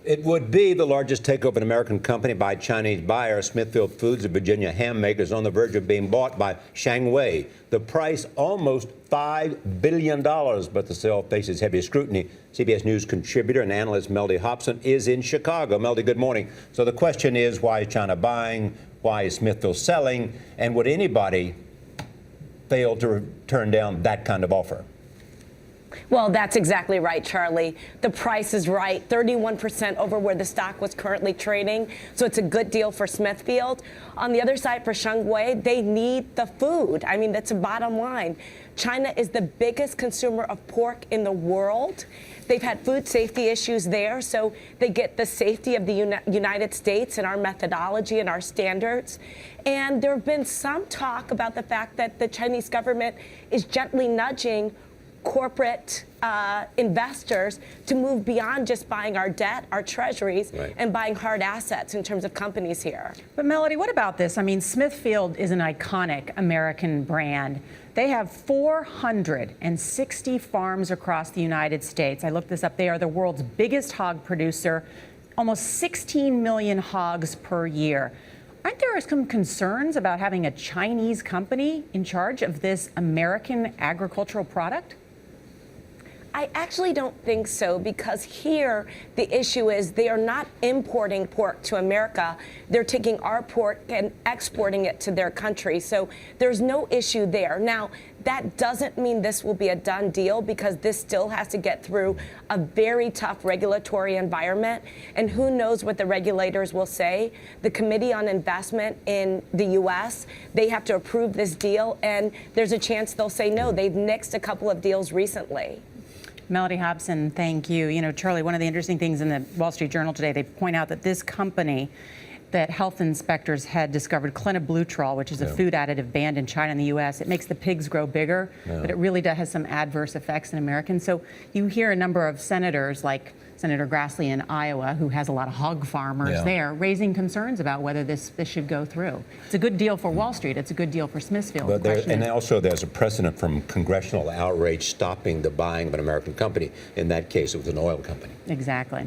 It would be the largest takeover of an American company by Chinese buyer. Smithfield Foods, a Virginia ham maker, is on the verge of being bought by Shanghai. The price almost $5 billion, but the sale faces heavy scrutiny. CBS News contributor and analyst Mellody Hobson is in Chicago. Mellody, good morning. So the question is, why is China buying? Why is Smithfield selling? And would anybody fail to turn down that kind of offer? Well, that's exactly right, Charlie. The price is right, 31% over where the stock was currently trading. So it's a good deal for Smithfield. On the other side, for Shanghai, they need the food. I mean, that's a bottom line. China is the biggest consumer of pork in the world. They've had food safety issues there, so they get the safety of the United States and our methodology and our standards. And there have been some talk about the fact that the Chinese government is gently nudging corporate investors to move beyond just buying our debt, our treasuries, and buying hard assets in terms of companies here. But Mellody, what about this? I mean, Smithfield is an iconic American brand. They have 460 farms across the United States. I looked this up. They are the world's biggest hog producer, almost 16 million hogs per year. Aren't there some concerns about having a Chinese company in charge of this American agricultural product? I actually don't think so, because here the issue is they are not importing pork to America. They're taking our pork and exporting it to their country. So there's no issue there. Now, that doesn't mean this will be a done deal, because this still has to get through a very tough regulatory environment. And who knows what the regulators will say. The Committee on Investment in the U.S., they have to approve this deal, and there's a chance they'll say no. They've nixed a couple of deals recently. Mellody Hobson, thank you. You know, Charlie, one of the interesting things in the Wall Street Journal today, they point out that this company that health inspectors had discovered, clenbuterol, which is a food additive banned in China and the U.S. It makes the pigs grow bigger, but it really has some adverse effects in Americans. So you hear a number of senators, like Senator Grassley in Iowa, who has a lot of hog farmers there, raising concerns about whether this should go through. It's a good deal for Wall Street. It's a good deal for Smithfield. But and also there's a precedent from congressional outrage stopping the buying of an American company. In that case, it was an oil company. Exactly.